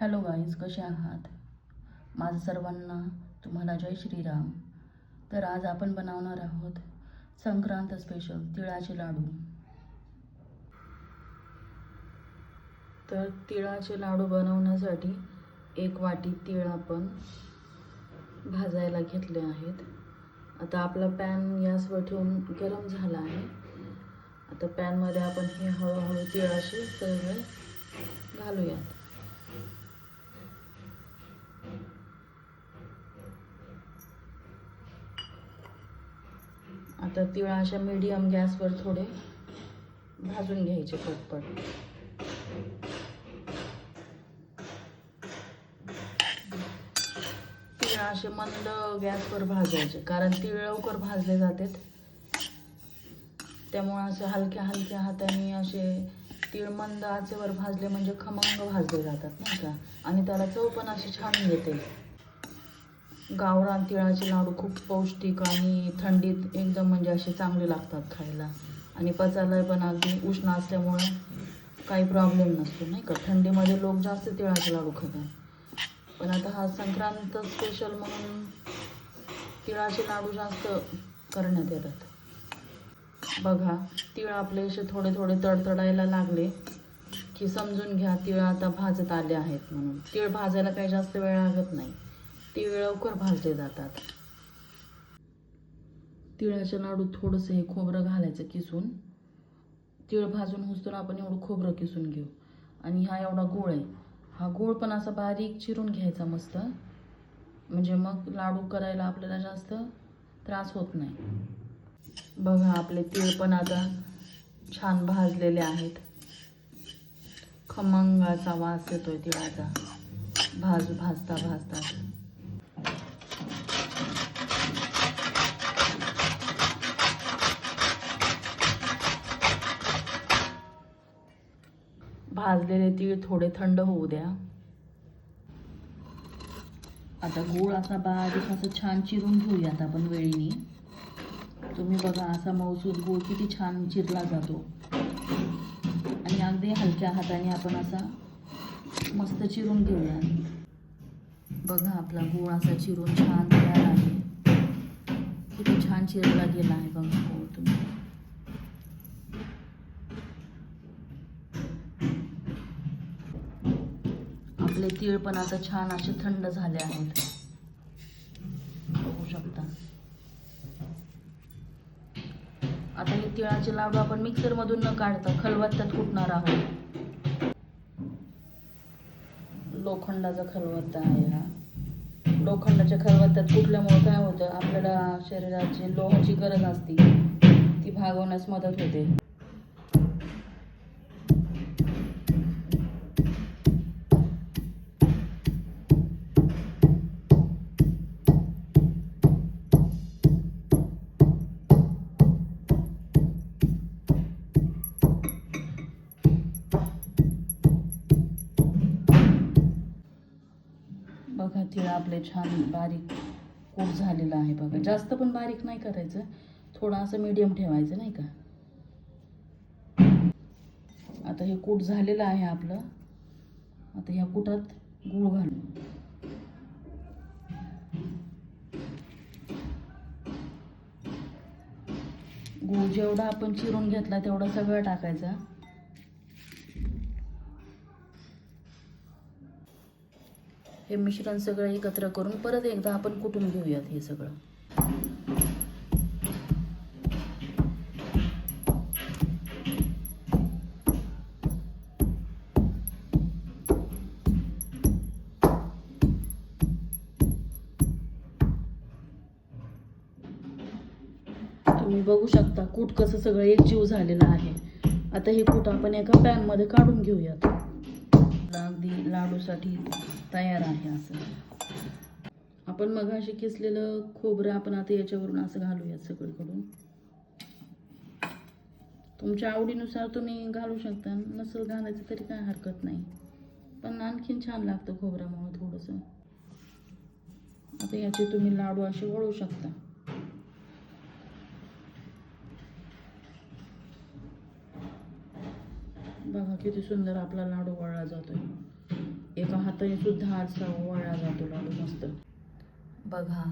Hello guys, कसे आहात? माझं सर्वांना तुम्हाला जय श्रीराम. तर आज आपण बनवणार आहोत संक्रांत स्पेशल तिळाचे लाडू. तर तिळाचे लाडू बनवण्यासाठी 1 वाटी तीळ आपण भाजायला घेतले आहेत. आता आपला पॅन गॅसवर ठेवून गरम झाला आहे. आता पॅनमध्ये आपण हे हळूहळू तिळाचे सगळे घालूयात. आता तीळ अशा मीडियम गॅसवर थोडे भाजून घ्यायचे पटपट. तीळ असे मंद गॅसवर भाजायचे, कारण तीळ लवकर भाजले जातात. त्यामुळे असे हलक्या हलक्या हाताने असे तीळ मंद आचेवर भाजले म्हणजे खमंग भाजले जातात नाही का, आणि त्याला चव पण अशी छान येते. गावरान तिळाचे लाडू खूप पौष्टिक आणि थंडीत एकदम म्हणजे असे चांगले लागतात खायला, आणि पचायला पण अगदी उष्ण असल्यामुळे काही प्रॉब्लेम नसतो नाही का. थंडीमध्ये लोक जास्त तिळाचे लाडू खातात, पण आता हा संक्रांत स्पेशल म्हणून तिळाचे लाडू जास्त करण्यात येतात. बघा, तीळ आपले असे थोडे थोडे तडतडायला लागले की समजून घ्या तीळ आता भाजत आले आहेत म्हणून. तीळ भाजायला काही जास्त वेळ लागत नाही, तीळ लवकर भाजले जातात. तिळाच्या लाडू थोडंसं हे खोबरं घालायचं किसून. तीळ भाजून होतं आपण एवढं खोबरं किसून घेऊ. आणि हा एवढा गोळ आहे, हा गोळ पण असा बारीक चिरून घ्यायचा मस्त, म्हणजे मग लाडू करायला आपल्याला जास्त त्रास होत नाही. बघा, आपले तीळ पण आता छान भाजलेले आहेत. खमंग असा वास येतोय तिळाचा भाजता भाजता. भाजलेले तीळ थोडे थंड होऊ द्या. आता गूळ असा बारीक असं छान चिरून घेऊयात आपण वेळीने. तुम्ही बघा, असा मऊसूद गूळ किती छान चिरला जातो, आणि अगदी हलक्या हाताने आपण असा मस्त चिरून घेऊया. बघा, आपला गूळ असा चिरून छान तयार आहे. किती छान चिरला गेला आहे बघा गूळ तुम्ही. आपले तीळ पण आता छान असे थंड झाले आहेत, बघू शकता. आता हे तिळाचे लाडू आपण मिक्सरमधून न काढता खलबत्त्यात कुटणार आहोत. लोखंडाचा खलबत्ता आहे हा. लोखंडाच्या खलबत्त्यात कुटल्यामुळे काय होतं, आपल्याला शरीराची लोहाची गरज असते ती भागवण्यास मदत होते. बघा, तीळ आपले छान बारीक कूट झालेलं आहे. बघा, जास्त पण बारीक नाही करायचं, थोडं असं मीडियम ठेवायचं नाही का. आता हे कूट झालेलं आहे आपलं. आता ह्या कुटात गूळ घालू. गूळ जेवढा आपण चिरून घेतला तेवढा सगळं टाकायचा. हे मिश्रण सगळं एकत्र करून परत एकदा आपण कुटून घेऊयात हे सगळं. तुम्ही बघू शकता कूट कसं सगळं एकजीव झालेलं आहे. आता हे कूट आपण एका पॅनमध्ये काढून घेऊयात. अगदी लाडूसाठी तयार आहे असं. आपण मगाशी किसलेलं खोबरं आपण आता याच्यावरून असं घालूयात सगळीकडून. तुमच्या आवडीनुसार तुम्ही घालू शकता, नसेल घालायचं तरी काय हरकत नाही, पण आणखीन छान लागतं खोबऱ्यामुळे थोडंसं. आता याचे तुम्ही लाडू असे वळू शकता. बघा किती सुंदर आपला लाडू वळला जातोय. एका हाताने सुद्धा असा वळला जातो लाडू मस्त. बघा,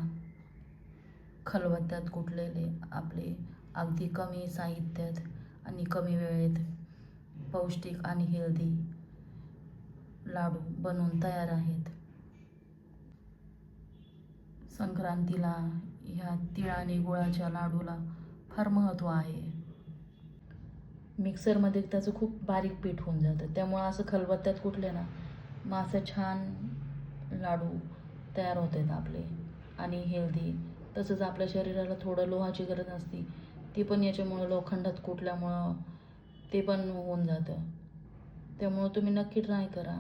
खलबत्त्यात कुटलेले आपले अगदी कमी साहित्यात आणि कमी वेळेत पौष्टिक आणि हेल्दी लाडू बनवून तयार आहेत. संक्रांतीला ह्या तीळ आणि गुळाच्या लाडूला फार महत्त्व आहे. मिक्सरमध्ये त्याचं खूप बारीक पीठ होऊन जातं, त्यामुळं असं खलबत्त्यात कुटले ना मग असं छान लाडू तयार होतात आपले आणि हेल्दी. तसंच आपल्या शरीराला थोडं लोहाची गरज असते, ती पण याच्यामुळं लोखंडात कुटल्यामुळं ते पण होऊन जातं. त्यामुळं तुम्ही नक्की ट्राय करा.